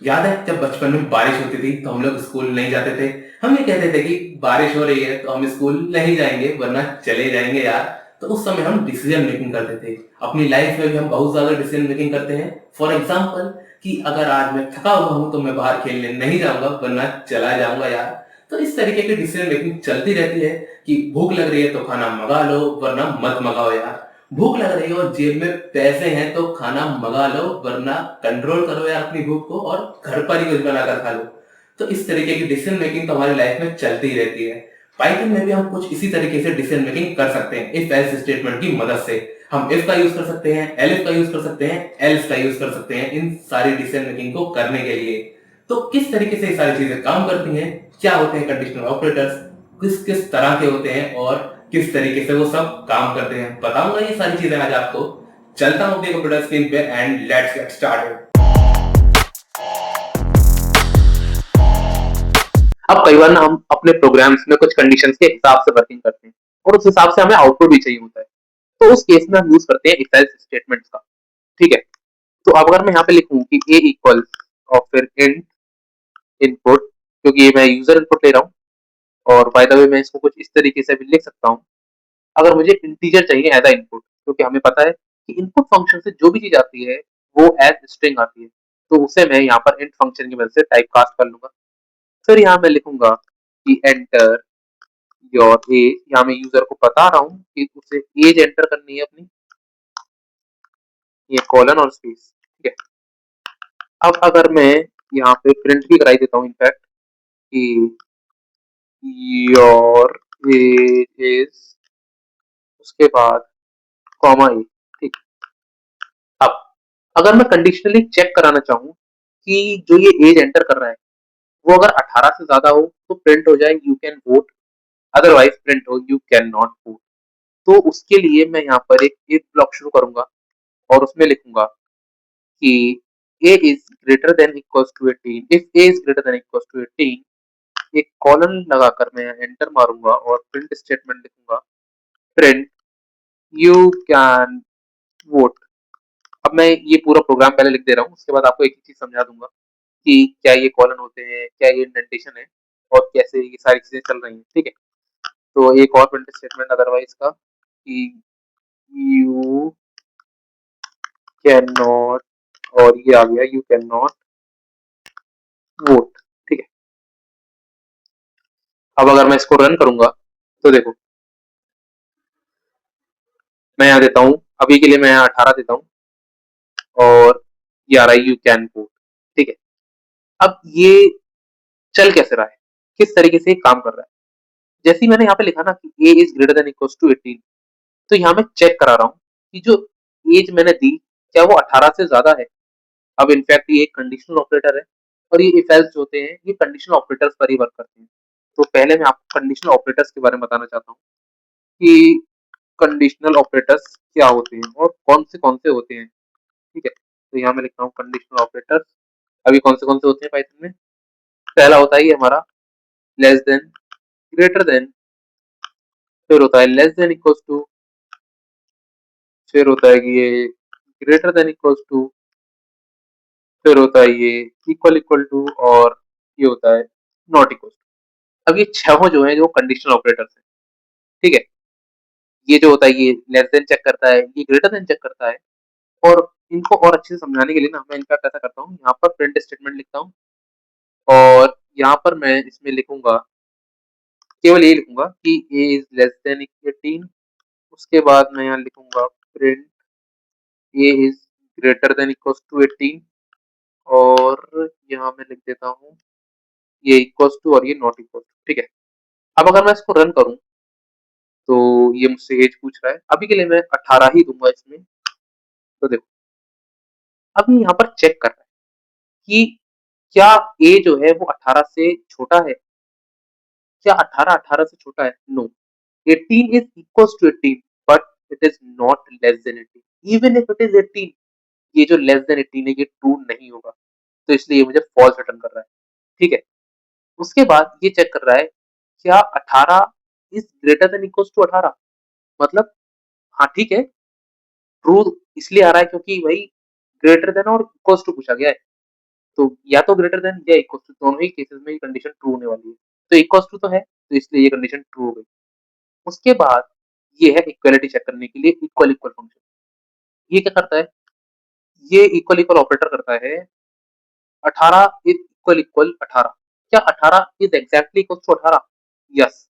याद है जब बचपन में बारिश होती थी तो हम लोग स्कूल नहीं जाते थे। हम ये कहते थे कि बारिश हो रही है तो हम स्कूल नहीं जाएँगे वरना चले जाएँगे यार। तो उस समय हम डिसीज़न मेकिंग करते थे। अपनी लाइफ़ में भी हम बहुत ज़्यादा डिसीज़न मेकिंग करते हैं। फॉर एग्ज़ाम्पल कि अगर आज मैं थका हुआ हूँ तो मैं बाहर खेलने नहीं जाऊँगा वरना चला जाऊँगा यार। तो इस तरीके की डिसीज़न मेकिंग चलती रहती है कि भूख लग रही है तो खाना मँगा लो वरना मत मँगाओ यार। भूख लग रही है और जेब में पैसे हैं तो खाना मँगा लो वरना कंट्रोल करो यार अपनी भूख को और घर पर ही कुछ बनाकर खा लो। तो इस तरीके की डिसीज़न मेकिंग तो हमारी लाइफ में चलती ही रहती है। पाइथन में भी हम कुछ इसी तरीके से डिसीज़न मेकिंग कर सकते हैं इफ एल्स स्टेटमेंट की मदद से। हम इफ का यूज़ कर सकते हैं, एलिफ का यूज़ कर सकते हैं, एल्स का यूज़ कर सकते हैं इन सारी डिसीज़न मेकिंग को करने के लिए। तो किस तरीके से ये सारी चीज़ें काम करती हैं, क्या होते हैं कंडीशनल ऑपरेटर्स, किस-किस तरह के होते हैं और किस तरीके से वो सब काम करते हैं, बताऊँगा ये सारी चीज़ें आज आपको। चलता हूँ अपनी कंप्यूटर स्क्रीन पे एंड लेट्स गेट स्टार्टेड। अब कई बार ना हम अपने प्रोग्राम्स में कुछ कंडीशंस के हिसाब से वर्किंग करते हैं और उस हिसाब से हमें आउटपुट भी चाहिए होता है। तो उस केस में हम यूज़ करते हैं इफ एल्स स्टेटमेंट्स का, ठीक है? तो अब अगर मैं यहाँ पे लिखूँ कि a इक्वल्स और फिर इंट इनपुट, क्योंकि ये मैं यूज़र इनपुट ले रहा हूँ और बाय द वे मैं इसको कुछ इस तरीके से भी लिख सकता हूँ। अगर मुझे इंटीजर चाहिए एज़ अ इनपुट, क्योंकि हमें पता है कि इनपुट फंक्शन से जो भी चीज़ आती है वो एज़ स्ट्रिंग आती है। तो उसे मैं यहाँ पर इंट फंक्शन की मदद से टाइप कास्ट कर लूँगा। फिर यहाँ मैं लिखूँगा कि एंटर योर एज, यहाँ मैं यूज़र को बता रहा हूँ कि उसे एज एंटर करनी है अपनी, ये कॉलन और स्पेस, ठीक है? अब अगर मैं यहाँ पे प्रिंट भी कराई देता हूँ इनफैक्ट कि योर एज इज़, उसके बाद कॉमा ए, ठीक। अब अगर मैं कंडीशनली चेक कराना चाहूँ कि जो ये एज एंटर कर रहा है वो अगर 18 से ज्यादा हो तो प्रिंट हो जाए you can vote, otherwise print हो यू कैन नॉट वोट। तो उसके लिए मैं यहाँ पर एक इफ ब्लॉक शुरू करूंगा और उसमें लिखूंगा कि a is greater than equals to 18, if a is greater than equals to 18, एक कॉलन लगाकर मैं एंटर मारूंगा और प्रिंट स्टेटमेंट लिखूंगा, प्रिंट यू कैन वोट। अब मैं ये पूरा प्रोग्राम पहले लिख दे रहा हूँ, उसके बाद आपको एक ही चीज समझा दूंगा कि क्या ये कॉलन होते हैं, क्या ये इंडेंटेशन है और कैसे ये सारी चीजें चल रही हैं, ठीक है? तो एक और प्रिंट स्टेटमेंट अदरवाइज का कि यू कैन नॉट, और ये आ गया यू कैन नॉट वोट, ठीक है? अब अगर मैं इसको रन करूंगा तो देखो मैं यहाँ देता हूँ, अभी के लिए मैं यहाँ 18 देता हूँ और ये आ रहा है यू कैन वोट, ठीक है? अब ये चल कैसे रहा है, किस तरीके से काम कर रहा है? जैसे ही मैंने यहाँ पे लिखा ना कि a is greater than equals to 18, तो यहाँ मैं चेक करा रहा हूँ कि जो एज मैंने दी क्या वो 18 से ज्यादा है। अब इनफैक्ट ये एक कंडीशनल ऑपरेटर है और ये इफ एल्स होते हैं ये कंडीशनल ऑपरेटर्स पर ही वर्क करते हैं। तो पहले मैं आपको कंडीशनल ऑपरेटर्स के बारे में बताना चाहता हूँ कि कंडीशनल ऑपरेटर्स क्या होते हैं और कौन से होते हैं, ठीक है? तो यहाँ मैं लिखता हूँ कंडीशनल ऑपरेटर्स। अभी कौन से होते हैं पाइथन में? पहला होता है ये हमारा लेस देन, ग्रेटर देन, फिर होता है लेस देन इक्वल्स टू, फिर होता है कि ये ग्रेटर देन इक्वल्स टू, फिर होता है ये इक्वल इक्वल टू, और ये होता है नॉट इक्वल टू। अब ये छहों जो है जो कंडीशनल ऑपरेटर्स हैं, ठीक है? ये जो होता है ये लेस देन चेक करता है, ये ग्रेटर देन चेक करता है। और इनको और अच्छे से समझाने के लिए ना मैं इनका कैसा करता हूँ, यहाँ पर प्रिंट स्टेटमेंट लिखता हूँ और यहाँ पर मैं इसमें लिखूंगा, केवल ये लिखूंगा कि ए इज लेस देन 18। उसके बाद मैं यहाँ लिखूंगा print A is greater than equals to 18 और यहाँ मैं लिख देता हूँ ये इक्वल्स टू और ये नॉट इक्वल टू, ठीक है? अब अगर मैं इसको रन करूँ तो ये मुझसे एज पूछ रहा है, अभी के लिए मैं 18 ही दूंगा इसमें। तो देखो अब ये यहाँ पर चेक कर रहा है कि क्या ए जो है वो 18 से छोटा है, क्या 18 18 से छोटा है? No, 18 is equals to 18 but it is not less than 18। Even if it is 18, ये जो लेस देन 18 है ये ट्रू नहीं होगा, तो इसलिए ये मुझे फॉल्स रिटर्न कर रहा है, ठीक है? उसके बाद ये चेक कर रहा है क्या 18 is greater than equals to 18, मतलब हाँ ठीक है, ट्रू इसलिए आ रहा है क्योंकि भाई ग्रेटर देन और इक्वल्स टू पूछा गया है। तो या तो ग्रेटर देन या इक्वल टू, दोनों ही केसेस में ये कंडीशन ट्रू होने वाली है। तो इक्वल टू तो है, तो इसलिए ये कंडीशन ट्रू हो गई। उसके बाद ये है इक्वालिटी चेक करने के लिए इक्वल इक्वल फंक्शन। ये क्या करता है? ये इक्वल इक्वल ऑपरेटर करता है 18 इज इक्वल इक्वल 18। क्या 18 is exactly equal to 18? Yes,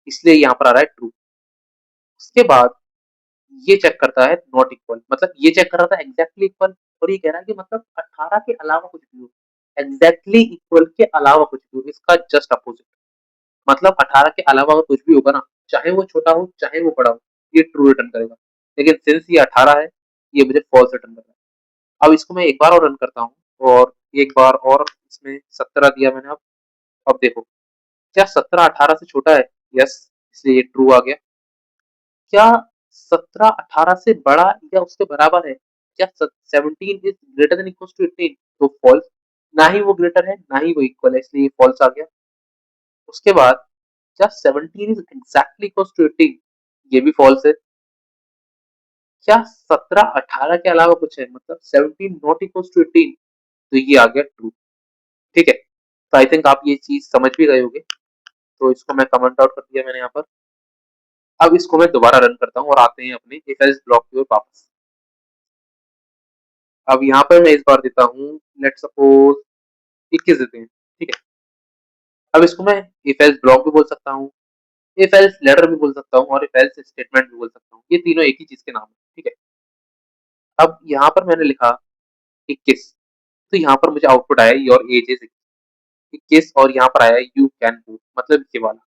इसलिए यहाँ पर आ रहा है ट्रू। उसके बाद ये चेक करता है नॉट इक्वल, मतलब ये चेक कर रहा था एग्जैक्टली इक्वल, और ये कह रहा है कि मतलब 18 के अलावा कुछ भी हो, एग्जैक्टली इक्वल के अलावा कुछ भी हो, इसका जस्ट अपोजिट। मतलब 18 के अलावा अगर कुछ भी होगा ना, चाहे वो छोटा हो चाहे वो बड़ा हो, ये ट्रू रिटर्न करेगा। लेकिन सिंस ये 18 है, ये मुझे फॉल्स रिटर्न कर रहा है। अब इसको मैं एक बार और रन करता हूँ, और एक बार और इसमें 17 दिया मैंने। अब देखो, क्या 17 18 से छोटा है? यस, इसलिए ये ट्रू आ गया। क्या 17 18 से बड़ा या उसके बराबर है? क्या 17 is greater than equal to 18? तो फॉल्स। ना ही वो ग्रेटर है ना ही वो इक्वल है, इसलिए फॉल्स आ गया। उसके बाद क्या 17 इज एग्जैक्टली इक्वल टू 18? ये भी फॉल्स है। क्या 17 18 के अलावा कुछ है, मतलब 17 नॉट इक्वल टू 18? तो ये आ गया ट्रू। ठीक है, तो आई थिंक आप ये चीज समझ भी गए होंगे। तो इसको मैं कमेंट आउट कर दिया मैंने यहाँ पर। अब इसको मैं दोबारा रन करता हूँ और आते हैं अपने इफ एल्स ब्लॉक की ओर वापस। अब यहाँ पर मैं इस बार देता हूँ, लेट सपोज 21 देते हैं। ठीक है, अब इसको मैं इफ एल्स ब्लॉक भी बोल सकता हूँ, इफ एल्स लेटर भी बोल सकता हूँ, और इफ एल्स स्टेटमेंट भी बोल सकता हूँ। ये तीनों एक ही चीज के नाम है। ठीक है, अब यहाँ पर मैंने लिखा 21, तो यहाँ पर मुझे आउटपुट आया योर एज इज 21, और यहाँ पर आया यू कैन मूव, मतलब ये वाला।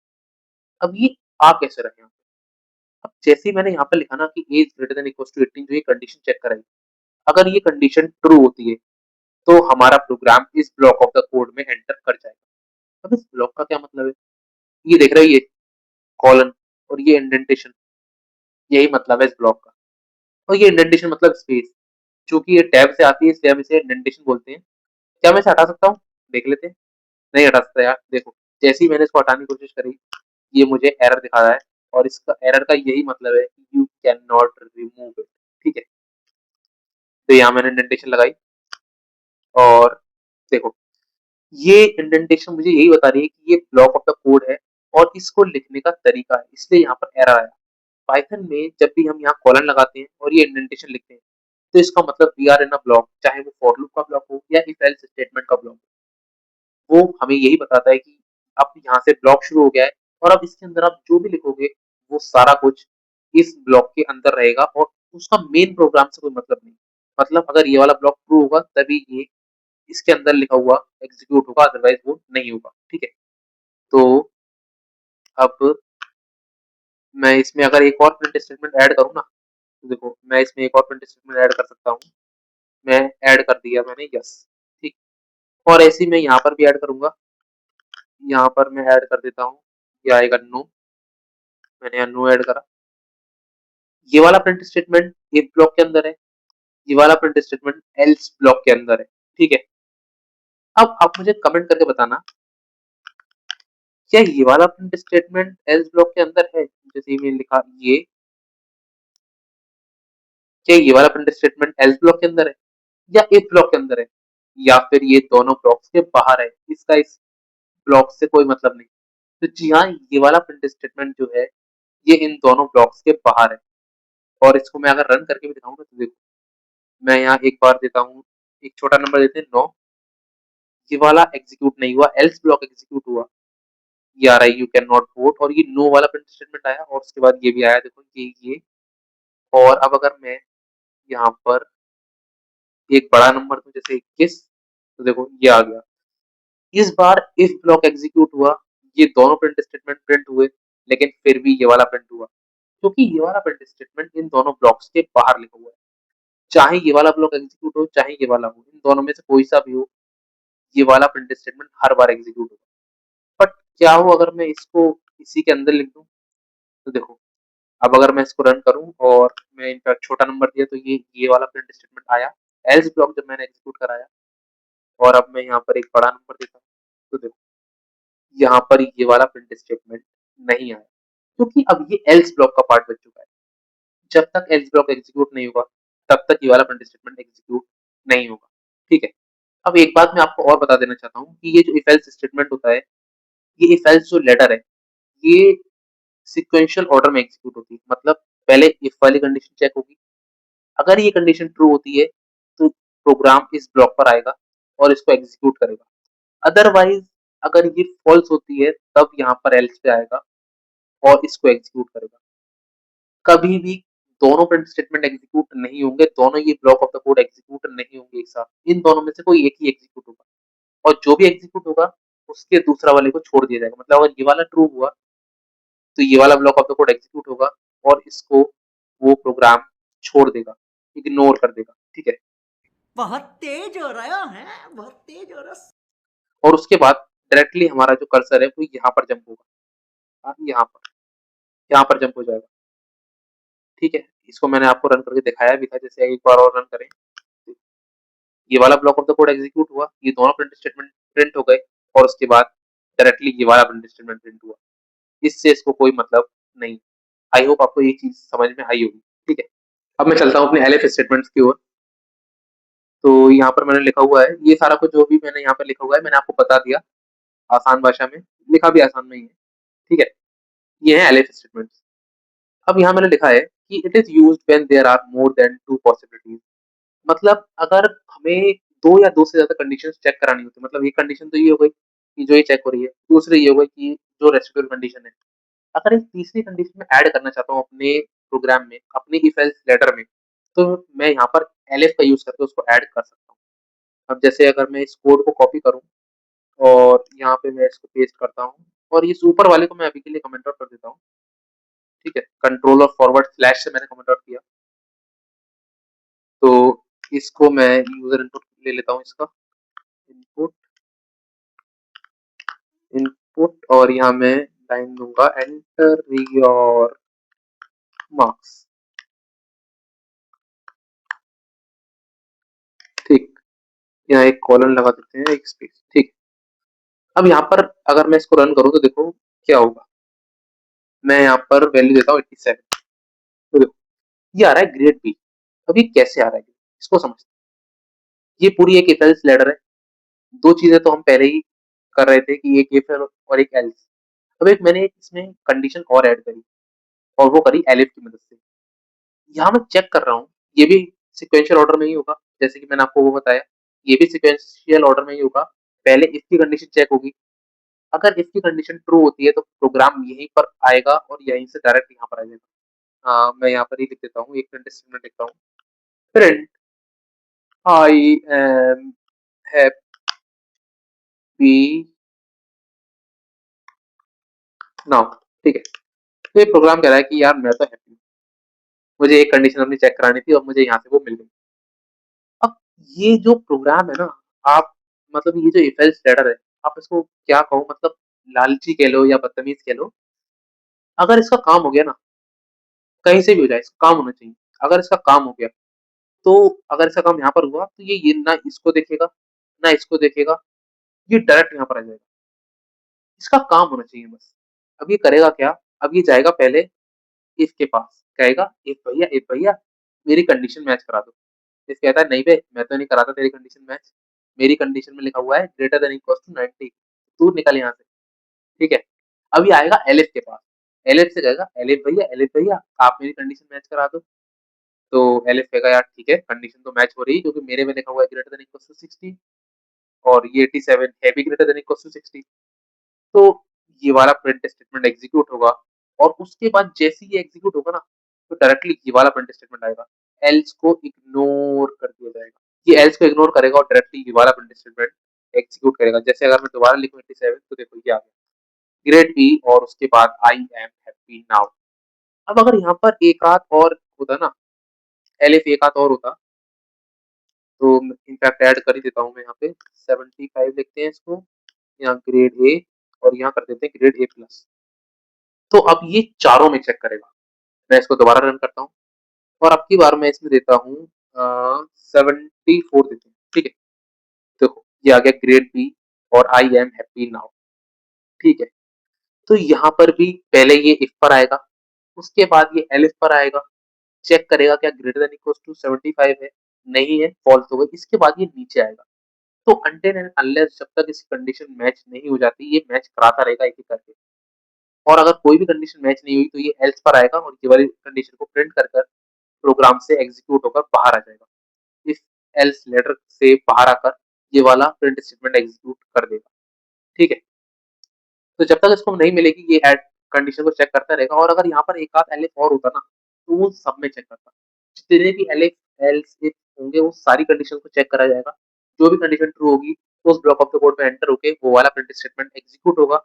अब ये आ कैसे रहे हैं? अब जैसे ही मैंने यहाँ पर लिखा ना कि age greater than equal to 18, जो ये कंडीशन चेक कराई, अगर ये कंडीशन ट्रू होती है तो हमारा प्रोग्राम इस ब्लॉक ऑफ द कोड में एंटर कर जाएगा। अब इस ब्लॉक का क्या मतलब है? ये देख रहे हो, ये कॉलन और ये इंडेंटेशन, यही मतलब है इस ब्लॉक का। और ये इंडेंटेशन मतलब स्पेस, चूंकि ये टैब से आती है इसलिए हम इसे इंडेंटेशन बोलते हैं। क्या मैं इसे हटा सकता हूँ? देख लेते हैं। नहीं हटा सकता यार, देखो जैसे ही मैंने इसको हटाने की कोशिश करी, ये मुझे एरर दिखा रहा है, और इसका एरर का यही मतलब है कि you can not remove it. ठीक है, तो यहाँ मैंने इंडेंटेशन लगाई, और देखो ये इंडेंटेशन मुझे यही बता रही है कि ये ब्लॉक ऑफ द कोड है और इसको लिखने का तरीका है, इसलिए यहाँ पर एरर आया। पाइथन में जब भी हम यहाँ कॉलन लगाते हैं और ये इंडेंटेशन लिखते हैं, तो इसका मतलब we are in a block, चाहे वो फॉर लूप का ब्लॉक हो या इफ एल्स स्टेटमेंट का ब्लॉक हो। वो हमें यही बताता है कि अब यहाँ से ब्लॉक शुरू हो गया है, और अब इसके अंदर आप जो भी लिखोगे वो सारा कुछ इस ब्लॉक के अंदर रहेगा, और उसका मेन प्रोग्राम से कोई मतलब नहीं। मतलब अगर ये वाला ब्लॉक ट्रू होगा तभी ये इसके अंदर लिखा हुआ एग्जीक्यूट होगा, अदरवाइज वो नहीं होगा। ठीक है, तो अब मैं इसमें अगर एक और प्रिंट स्टेटमेंट ऐड करूँ ना, तो देखो मैं इसमें एक और प्रिंट स्टेटमेंट ऐड कर सकता हूँ। मैं ऐड कर दिया मैंने, यस। ठीक, और ऐसे ही मैं यहाँ पर भी ऐड करूंगा। यहाँ पर मैं ऐड कर देता हूँ, ये आएगा नो। मैंने यहाँ नो ऐड करा। ये वाला प्रिंट स्टेटमेंट इफ ब्लॉक के अंदर है, ये वाला प्रिंट स्टेटमेंट एल्स ब्लॉक के अंदर है। ठीक है, अब आप मुझे कमेंट करके बताना, क्या ये वाला प्रिंट स्टेटमेंट एल्स ब्लॉक के अंदर है? जैसे मैंने लिखा ये, क्या ये वाला प्रिंट स्टेटमेंट एल्स ब्लॉक के अंदर है या इफ ब्लॉक के अंदर है, या फिर ये दोनों ब्लॉक्स के बाहर है? इसका इस ब्लॉक से कोई मतलब नहीं। तो जी हाँ, ये वाला प्रिंट स्टेटमेंट जो है ये इन दोनों ब्लॉक्स के बाहर है। और इसको मैं अगर रन करके भी दिखाऊँ ना, तो देखो मैं यहाँ एक बार देता हूँ, एक छोटा नंबर देते हैं 9, ये वाला एग्जीक्यूट नहीं हुआ, एल्स ब्लॉक एग्जीक्यूट हुआ, ये आ रहा है यू कैन नॉट वोट, और ये नो वाला प्रिंट स्टेटमेंट आया, और उसके बाद ये भी आया, देखो ये। और अब अगर मैं यहाँ पर एक बड़ा नंबर दूं जैसे 21, तो देखो ये आ गया। इस बार इफ ब्लॉक एग्जीक्यूट हुआ, ये दोनों प्रिंट स्टेटमेंट प्रिंट हुए, लेकिन फिर भी ये वाला प्रिंट हुआ, क्योंकि ये वाला प्रिंट स्टेटमेंट इन दोनों ब्लॉक्स के बाहर लिखा हुआ है। चाहे ये वाला ब्लॉक एग्जीक्यूट हो चाहे ये वाला हो, इन दोनों में से कोई सा भी हो, ये वाला प्रिंट स्टेटमेंट हर बार एग्जीक्यूट होगा। बट क्या हो अगर मैं इसको इसी के अंदर लिख दूं? तो देखो, अब अगर मैं इसको रन करूं और मैं इनका छोटा नंबर दिया, तो ये वाला प्रिंट स्टेटमेंट आया एल्स ब्लॉक जब मैंने एग्जीक्यूट कराया। और अब मैं यहाँ पर एक बड़ा नंबर देता हूँ, तो देखो यहाँ पर ये वाला प्रिंट स्टेटमेंट नहीं आया, क्योंकि अब ये एल्स ब्लॉक का पार्ट बन चुका है। जब तक एल्स ब्लॉक एग्जीक्यूट नहीं होगा तब तक ये वाला प्रिंट स्टेटमेंट एग्जीक्यूट नहीं होगा। ठीक है, अब एक बात मैं आपको और बता देना चाहता हूँ कि ये जो इफ एल्स स्टेटमेंट होता है, ये इफ एल्स जो लेटर है, ये सीक्वेंशियल ऑर्डर में एग्जीक्यूट होती है। मतलब पहले इफ वाली कंडीशन चेक होगी, अगर ये कंडीशन ट्रू होती है तो प्रोग्राम इस ब्लॉक पर आएगा और इसको एग्जीक्यूट करेगा। अदरवाइज अगर ये फॉल्स होती है तब यहाँ पर एल्स पे आएगा और इसको एग्जीक्यूट करेगा। कभी भी दोनों प्रिंट स्टेटमेंट एग्जीक्यूट नहीं होंगे, दोनों ये block of the code execute नहीं होंगे एक साथ। इन दोनों में से कोई एक ही एग्जीक्यूट होगा और जो भी एग्जीक्यूट होगा उसके दूसरा वाले को छोड़ दिया जाएगा। मतलब अगर ये वाला ट्रू हुआ तो ये वाला block of the code execute होगा और इसको वो प्रोग्राम छोड़ देगा, इग्नोर कर देगा। ठीक है, बहुत तेज हो रहा है, बहुत तेज हो रहा। और उसके बाद डायरेक्टली हमारा जो कर्सर है वो यहाँ पर जंप होगा। यहाँ पर जंप हो जाएगा। ठीक है, इसको मैंने आपको रन करके दिखाया भी था, जैसे एक बार और रन करें। ये वाला block of the code execute हुआ, ये दोनों प्रिंट स्टेटमेंट प्रिंट हो गए और उसके बाद डायरेक्टली ये वाला प्रिंट स्टेटमेंट प्रिंट हुआ। इससे इसको कोई मतलब नहीं। आई होप आपको ये चीज समझ में आई होगी। ठीक है, अब मैं चलता हूँ अपने एलएफ स्टेटमेंट्स की ओर। तो यहाँ पर मैंने लिखा हुआ है, ये सारा कुछ जो भी मैंने यहाँ पर लिखा हुआ है मैंने आपको बता दिया आसान भाषा में, लिखा भी आसान में ही है। ठीक है, ये है एलएफ स्टेटमेंट्स। अब यहाँ मैंने लिखा है कि it is used when there are more than two possibilities. मतलब अगर हमें दो या दो से ज्यादा कंडीशन चेक करानी होती है, मतलब एक कंडीशन तो ये हो गई कि जो ये चेक हो रही है, दूसरी ये हो गई कि जो रेसिडुअल कंडीशन है। अगर एक तीसरी कंडीशन में ऐड करना चाहता हूँ अपने प्रोग्राम में, अपने इफ एल्स लेटर में, तो मैं यहाँ पर एलएफ का यूज करके उसको ऐड कर सकता हूँ। अब जैसे अगर मैं इस कोड को कॉपी करूँ और यहाँ पे मैं इसको पेस्ट करता हूँ और इस ऊपर वाले को मैं अभी के लिए कमेंट आउट कर देता हूँ। ठीक है, कंट्रोल और फॉरवर्ड स्लैश से मैंने कमेंट आउट किया। तो इसको मैं यूजर इनपुट ले लेता हूँ, इसका इनपुट इनपुट और यहाँ मैं लाइन दूंगा एंटर योर मार्क्स। ठीक, यहाँ एक कॉलन लगा देते हैं, एक स्पेस। ठीक, अब यहाँ पर अगर मैं इसको रन करूँ तो देखो क्या होगा। मैं यहाँ पर वैल्यू देता हूँ 87। तो देखो ये आ रहा है ग्रेड बी। अब ये कैसे आ रहा है इसको समझते हैं। ये पूरी एक इफ एल्स लैडर है। दो चीजें तो हम पहले ही कर रहे थे कि एक इफ और एक एल्स। अब एक मैंने इसमें कंडीशन और ऐड करी और वो करी एलिफ की मदद से। यहाँ मैं चेक कर रहा हूँ, ये भी सिक्वेंशियल ऑर्डर में ही होगा जैसे कि मैंने आपको वो बताया। ये भी सिक्वेंशियल ऑर्डर में ही होगा। पहले इसकी कंडीशन चेक होगी, अगर इसकी कंडीशन ट्रू होती है तो प्रोग्राम यहीं पर आएगा और यहीं से डायरेक्ट यहाँ पर आ जाएगा। मैं यहाँ पर ही लिख देता हूँ, एक प्रिंट स्टेटमेंट लिखता हूँ, print I am happy now. ठीक है, तो ये प्रोग्राम कह रहा है कि यार मैं तो हैप्पी हूँ, मुझे एक कंडीशन अपनी चेक करानी थी और मुझे यहाँ से वो मिल गई। अब ये जो प्रोग्राम है ना, आप मतलब ये जो इफ एल्स स्टेटर है, आप इसको क्या कहो, मतलब लालची कह लो या बदतमीज कह लो। अगर इसका काम हो गया ना, कहीं से भी हो जाए इसका काम होना चाहिए। अगर इसका काम हो गया तो अगर इसका काम यहाँ पर हुआ तो ये ना इसको देखेगा ना इसको देखेगा, ये डायरेक्ट यहाँ पर आ जाएगा। इसका काम होना चाहिए बस। अब ये करेगा क्या, अब ये जाएगा पहले इफ के पास, कहेगा इफ भैया मेरी कंडीशन मैच करा दो। इफ कहता है नहीं बे मैं तो नहीं कराता तेरी कंडीशन मैच, मेरी कंडीशन में लिखा हुआ है ग्रेटर देन इक्वल टू 90, तू निकल यहाँ से। ठीक है, अब ये आएगा एलिफ के पास, एलिफ से कहेगा एलिफ भैया आप मेरी कंडीशन मैच करा दो। तो एलिफ कहेगा यार ठीक है कंडीशन तो मैच हो रही है क्योंकि मेरे में लिखा हुआ है ग्रेटर देन इक्वल टू 60 और ये 87 है भी ग्रेटर देन इक्वल टू 60। तो ये वाला प्रिंट स्टेटमेंट एग्जीक्यूट होगा और उसके बाद जैसे ही एग्जीक्यूट होगा ना तो डायरेक्टली ये वाला प्रिंट स्टेटमेंट आएगा, एल्स को इग्नोर कर दिया जाएगा। ये एल्स को इग्नोर करेगा और डायरेक्टली ये वाला प्रिंट स्टेटमेंट एग्जीक्यूट करेगा। जैसे अगर मैं दोबारा लिखूं 87 तो देखो ये आ गया ग्रेड बी और उसके बाद आई एम हैप्पी नाउ। अब अगर यहाँ पर एक आध और होता ना, एलिफ एक आध और होता तो इनफैक्ट ऐड कर ही देता हूँ मैं यहाँ पे 75 लिखते हैं इसको, यहाँ ग्रेड ए और यहाँ कर देते हैं ग्रेड ए प्लस। तो अब ये चारों में चेक करेगा। मैं इसको दोबारा रन करता हूँ और अब की बार मैं इसमें देता हूँ 74 देते हैं। ठीक है, देखो ये आ गया ग्रेड बी और आई एम हैप्पी नाउ। ठीक है, तो यहाँ पर भी पहले ये इफ पर आएगा, उसके बाद ये एलिफ पर आएगा, चेक करेगा क्या ग्रेटर देन इक्वल टू 75 है, नहीं है फॉल्स हो गई। इसके बाद ये नीचे आएगा, तो अनटिल एंड अनलेस जब तक इसकी कंडीशन मैच नहीं हो जाती, ये मैच कराता रहेगा एक-एक करके। और अगर कोई भी कंडीशन मैच नहीं हुई तो ये एल्स पर आएगा और ये वाली कंडीशन को प्रिंट कर कर प्रोग्राम से एग्जीक्यूट होकर बाहर आ जाएगा। इफ एल्स लेटर से बाहर आकर ये वाला प्रिंट स्टेटमेंट एग्जीक्यूट कर देगा। ठीक है? तो जब तक इसको नहीं मिलेगी ये एड कंडीशन को चेक करता रहेगा और अगर यहाँ पर एक आध एलिफ और होता ना तो वो सब में चेक करता। जितने भी एलिफ एल्स इफ होंगे वो सारी कंडीशन को चेक करा जाएगा। जो भी कंडीशन ट्रू होगी उस ब्लॉक ऑफ द कोड में एंटर होके वो वाला प्रिंट स्टेटमेंट एग्जीक्यूट होगा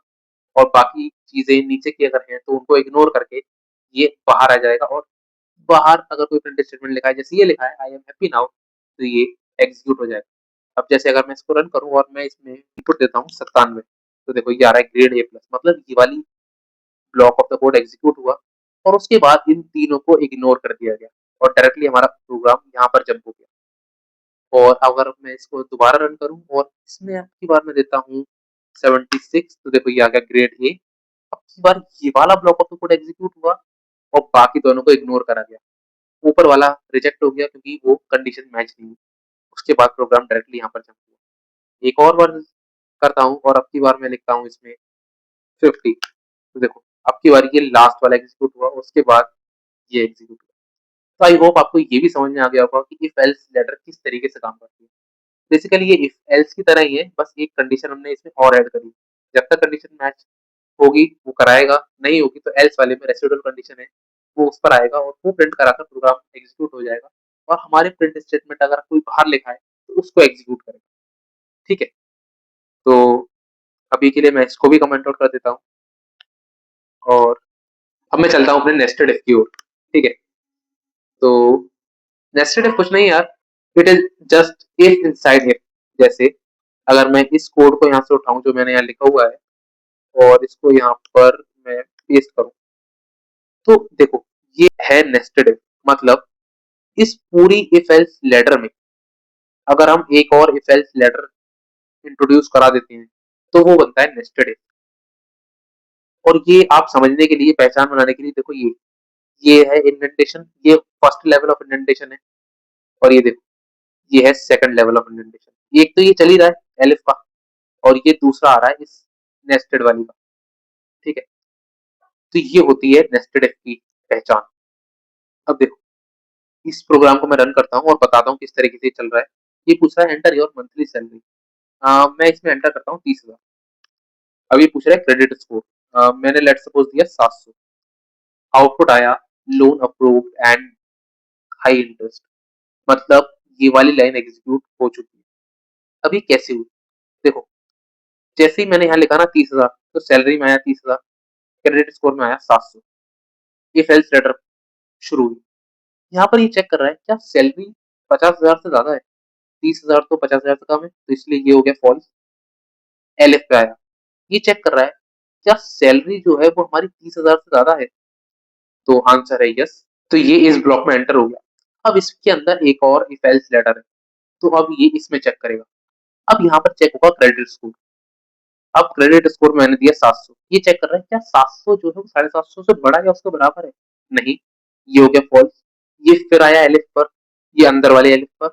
और बाकी चीजें नीचे की अगर हैं तो उनको इग्नोर करके ये बाहर आ जाएगा और बाहर अगर कोई प्रिंट स्टेटमेंट लिखा है जैसे ये लिखा है आई एम हैप्पी नाउ तो ये एग्जीक्यूट हो जाएगा। अब जैसे अगर मैं इसको रन करूं और मैं इसमें इनपुट देता हूँ 97 तो देखो ये आ रहा है ग्रेड ए प्लस मतलब ये वाली block of the code execute हुआ और उसके बाद इन तीनों को इग्नोर कर दिया गया और डायरेक्टली हमारा प्रोग्राम यहाँ पर जंप हो गया। और अगर मैं इसको दोबारा रन करूं और इसमें अब की बार मैं देता हूँ 76 तो देखो ये आ गया ग्रेड ए। अब की बार ये वाला block of the code execute हुआ और बाकी दोनों को इग्नोर करा गया। ऊपर वाला रिजेक्ट हो गया क्योंकि वो कंडीशन मैच नहीं हुई। उसके बाद प्रोग्राम डायरेक्टली यहाँ पर जंप हुआ। एक और बार करता हूँ और अब की बार मैं लिखता हूँ इसमें 50 तो देखो अब की बार ये लास्ट वाला एग्जीक्यूट हुआ उसके बाद ये एग्जीक्यूट हुआ। तो आई होप आपको ये भी समझ में आ गया होगा कि इफ एल्स लेटर किस तरीके से काम करती है। बेसिकली ये इफ एल्स की तरह ही है बस एक कंडीशन हमने इसमें और ऐड करी। जब तक कंडीशन मैच होगी वो कराएगा नहीं होगी तो एल्स वाले में रेसिडुअल कंडीशन है वो उस पर आएगा और वो प्रिंट कराकर प्रोग्राम एग्जीक्यूट हो जाएगा और हमारे प्रिंट स्टेटमेंट अगर कोई बाहर लिखा है तो उसको एग्जीक्यूट करेगा। ठीक है? तो अभी के लिए मैं इसको भी कमेंट आउट कर देता हूँ और अब मैं चलता हूँ अपने नेस्टेड इफ की ओर। ठीक है? तो नेस्टेड इफ कुछ नहीं यार, it is just if inside if. जैसे अगर मैं इस कोड को यहाँ से उठाऊं जो मैंने यहाँ लिखा हुआ है और इसको यहाँ पर मैं पेस्ट करूं तो देखो ये है नेस्टेड इफ मतलब इस पूरी इफ एल्स लेटर में अगर हम एक और इफ एल्स लेटर इंट्रोड्यूस करा देते हैं तो वो बनता है नेस्टेड इफ। और ये आप समझने के लिए पहचान बनाने के लिए देखो ये है इंडेंटेशन ये फर्स्ट लेवल ऑफ इंडेंटेशन है और ये देखो ये है सेकंड लेवल ऑफ इंडेंटेशन। एक तो ये चल ही रहा है एलिफ का और ये दूसरा आ रहा है इस नेस्टेड वाली का। ठीक है? तो ये होती है नेस्टेड इफ की पहचान। अब देखो इस प्रोग्राम को मैं रन करता हूँ और बताता हूँ किस तरीके से चल रहा है। ये पूछ रहा है एंटर योर मंथली सैलरी। मैं इसमें एंटर करता हूँ 30,000। अब ये पूछ रहा है क्रेडिट स्कोर। मैंने लेट सपोज दिया 700। आउटपुट आया loan approved and high interest मतलब ये वाली लाइन एग्जीक्यूट हो चुकी है। अब ये कैसे हुई देखो जैसे ही मैंने यहाँ लिखा ना 30,000 तो सैलरी में आया 30,000 क्रेडिट स्कोर में आया 700। ये फेल्स लेटर शुरू हुई। यहाँ पर ये चेक कर रहा है क्या सैलरी 50,000 से ज्यादा है। 30,000 तो 50,000 से कम है तो इसलिए ये हो गया फॉल्स। एलिफ पे आया ये चेक कर रहा है क्या सैलरी जो है वो हमारी 30,000 से ज्यादा है तो आंसर है यस। तो ये इस ब्लॉक में एंटर हो गया। अब इसके अंदर एक और इफ एल्स लेटर है तो अब ये इसमें चेक करेगा। अब यहाँ पर चेक होगा क्रेडिट स्कोर। अब क्रेडिट स्कोर मैंने दिया 700। ये चेक कर रहा है क्या 700 जो है वो 750 से बड़ा या उसके बराबर है। नहीं ये हो गया फॉल्स। ये फिर आया एलिफ पर ये अंदर वाले एलिफ पर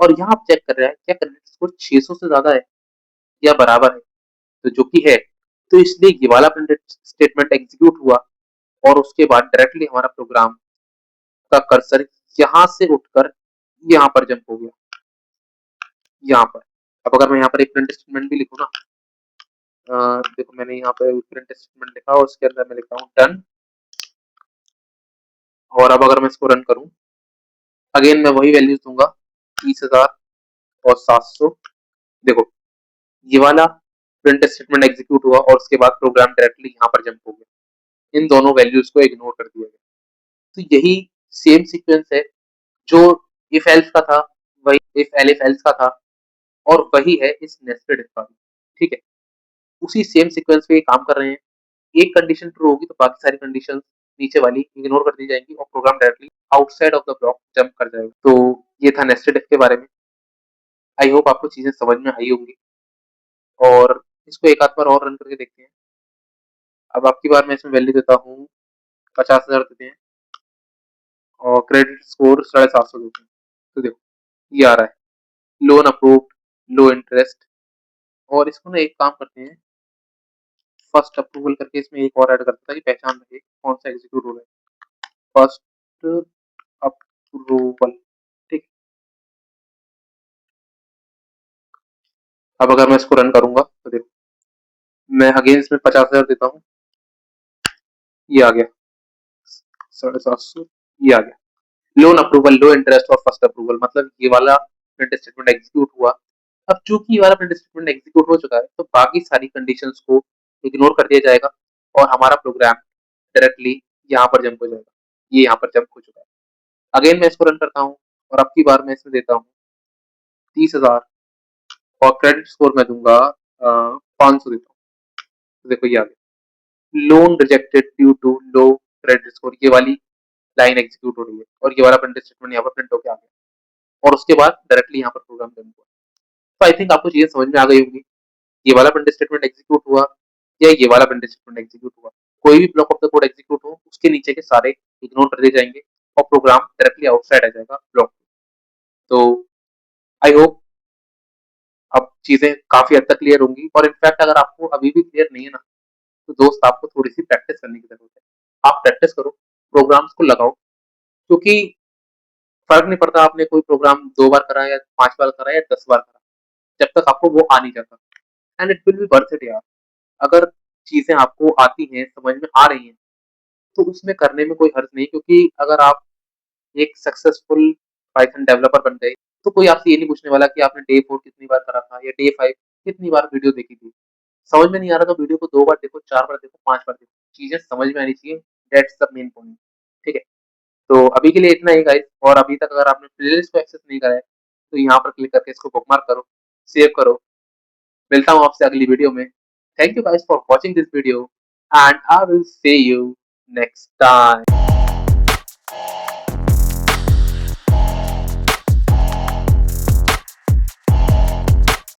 और यहाँ चेक कर रहा है क्या क्रेडिट स्कोर 600 से ज्यादा है या बराबर है तो जो कि है। तो इसलिए ये वाला प्रिंटेड स्टेटमेंट एग्जीक्यूट हुआ और उसके बाद डायरेक्टली हमारा प्रोग्राम का कर्सर यहाँ से उठकर यहाँ पर जंप हो गया यहाँ पर। अब अगर मैं यहाँ पर एक प्रिंट स्टेटमेंट भी लिखूँ ना देखो मैंने यहाँ पे प्रिंट स्टेटमेंट लिखा और उसके अंदर मैं लिखता हूँ डन। और अब अगर मैं इसको रन करूँ अगेन मैं वही वैल्यूज दूंगा 30,000 और 700। देखो ये वाला प्रिंट स्टेटमेंट एग्जीक्यूट हुआ और उसके बाद प्रोग्राम डायरेक्टली यहाँ पर जंप हो गया। इन दोनों वैल्यूज को इग्नोर कर दिया गया। तो यही सेम सीक्वेंस है जो इफ एल्स का था वही इफ एलिफ एल्स का था और वही है इस नेस्टेड इफ का भी। ठीक है? उसी सेम सीक्वेंस पे काम कर रहे हैं। एक कंडीशन ट्रू होगी तो बाकी सारी कंडीशन नीचे वाली इग्नोर कर दी जाएंगी और program directly outside of the block jump कर जाएगा। तो ये था नेस्टेड इफ के बारे में। आई होप आपको चीजें समझ में आई होंगी और इसको एक आध बार और रन करके देखते हैं। अब आपकी बार मैं इसमें वैल्यू देता हूँ 50,000 देते हैं और क्रेडिट स्कोर 750 देते हैं। तो देखो ये आ रहा है लोन अप्रूव्ड लो इंटरेस्ट, और इसको ना एक काम करते हैं, फर्स्ट अप्रूवल करके इसमें एक और ऐड करते हैं ताकि पहचान रहे कौन सा एग्जीक्यूट हो रहा है। फर्स्ट अप्रूवल, ठीक। अब अगर मैं इसको रन करूंगा तो देखो, मैं अगेन इसमें 50,000 देता हूँ, ये आ गया 750, ये आ गया लोन अप्रूवल, लो इंटरेस्ट और फर्स्ट अप्रूवल, मतलब ये वाला प्रिंट स्टेटमेंट एग्जीक्यूट हुआ। अब चूंकि ये वाला प्रिंट स्टेटमेंट एग्जीक्यूट हो चुका है तो बाकी सारी कंडीशंस को इग्नोर कर दिया जाएगा और हमारा प्रोग्राम डायरेक्टली यहाँ पर जंप हो जाएगा। ये यहाँ पर जंप हो चुका है। अगेन मैं इसको रन करता हूँ और अब की बार मैं इसमें देता हूँ 30,000 और क्रेडिट स्कोर मैं दूंगा 500 देता हूँ। तो देखो ये आ गया, loan rejected due to low credit score, ये वाली लाइन एग्जीक्यूट हो रही है और ये वाला प्रिंट स्टेटमेंट यहाँ पर प्रिंट होकर आ गया और उसके बाद डायरेक्टली यहाँ पर प्रोग्राम रन हुआ। तो आई थिंक आपको चीजें समझ में आ गई होंगी, ये वाला प्रिंट स्टेटमेंट एग्जीक्यूट हुआ या ये वाला प्रिंट स्टेटमेंट एग्जीक्यूट हुआ, कोई भी block of the code execute हो उसके नीचे के सारे इग्नोर कर दिए जाएंगे और प्रोग्राम डायरेक्टली आउटसाइड आ जाएगा ब्लॉक। तो आई होप अब चीजें काफी हद तक क्लियर होंगी, और इनफैक्ट अगर आपको अभी भी क्लियर नहीं है ना, तो दोस्त आपको थोड़ी सी प्रैक्टिस करने की जरूरत है। आप प्रैक्टिस करो, प्रोग्राम्स को लगाओ, क्योंकि फर्क नहीं पड़ता आपने कोई प्रोग्राम 2 बार करा या 5 बार करा या 10 बार करा, जब तक आपको वो आ नहीं जाता, and it will be worth it यार। अगर चीजें आपको आती हैं, समझ में आ रही हैं, तो उसमें करने में कोई हर्ज नहीं, क्योंकि अगर आप एक सक्सेसफुल पाइथन डेवलपर बन गए तो कोई आपसे ये नहीं पूछने वाला कि आपने डे 4 कितनी बार करा था या डे 5 कितनी बार वीडियो देखी थी। समझ में नहीं आ रहा तो वीडियो को 2 बार देखो, 4 बार देखो, 5 बार देखो, चीजें समझ में आनी चाहिए। दैट्स द मेन पॉइंट, ठीक है। तो अभी के लिए इतना ही गाइस, और अभी तक अगर आपने प्लेलिस्ट को एक्सेस नहीं करा है तो यहाँ पर क्लिक करके इसको बुकमार्क करो, सेव करो। मिलता हूँ आपसे अगली वीडियो में। Thank you guys for watching this video and I will see you next time.